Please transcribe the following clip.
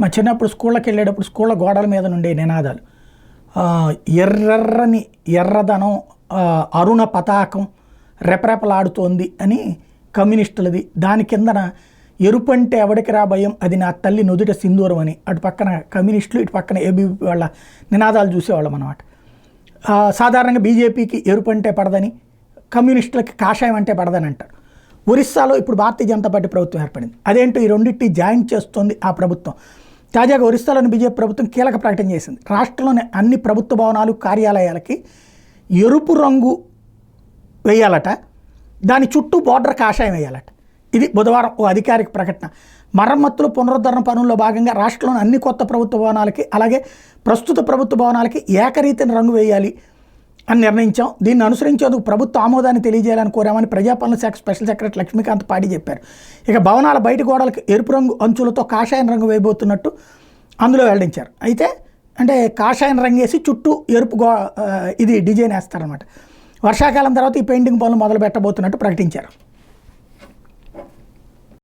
మా చిన్నప్పుడు స్కూళ్ళకి వెళ్ళేటప్పుడు స్కూళ్ళ గోడల మీద నుండే నినాదాలు ఎర్రని ఎర్రదనం అరుణ పతాకం రెపరెపలాడుతోంది అని కమ్యూనిస్టులది. దాని కిందన ఎరుపు అంటే ఎవడికి రా భయం, అది నా తల్లి నుదుట సింధూరం అని అటు పక్కన కమ్యూనిస్టులు ఇటు పక్కన ఏబీవీపీ వాళ్ళ నినాదాలు చూసేవాళ్ళం అన్నమాట. సాధారణంగా బీజేపీకి ఎరుపు అంటే పడదని, కమ్యూనిస్టులకి కాషాయం అంటే పడదని అంటారు. ఒరిస్సాలో ఇప్పుడు భారతీయ జనతా పార్టీ ప్రభుత్వం ఏర్పడింది. అదేంటో ఈ రెండింటిని జాయింట్ చేస్తుంది ఆ ప్రభుత్వం. తాజాగా ఒరిస్సాలోని బీజేపీ ప్రభుత్వం కీలక ప్రకటన చేసింది. రాష్ట్రంలోని అన్ని ప్రభుత్వ భవనాలు కార్యాలయాలకి ఎరుపు రంగు వేయాలట, దాని చుట్టూ బోర్డర్ కాషాయం వేయాలట. ఇది బుధవారం ఓ అధికారిక ప్రకటన. మరమ్మతులు పునరుద్ధరణ పనుల్లో భాగంగా రాష్ట్రంలోని అన్ని కొత్త ప్రభుత్వ భవనాలకి అలాగే ప్రస్తుత ప్రభుత్వ భవనాలకి ఏకరీతిన రంగు వేయాలి అని నిర్ణయించాం. దీన్ని అనుసరించేందుకు ప్రభుత్వ ఆమోదాన్ని తెలియజేయాలని కోరామని ప్రజాపాలన శాఖ స్పెషల్ సెక్రటరీ లక్ష్మీకాంత్ పాడి చెప్పారు. ఇక భవనాల బయట గోడలకు ఎరుపు రంగు అంచులతో కాషాయం రంగు వేయబోతున్నట్టు అందులో వెల్లడించారు. అయితే అంటే కాషాయం రంగు వేసి చుట్టూ ఎరుపు ఇది డిజైన్ వేస్తారనమాట. వర్షాకాలం తర్వాత ఈ పెయింటింగ్ పనులు మొదలు పెట్టబోతున్నట్టు ప్రకటించారు.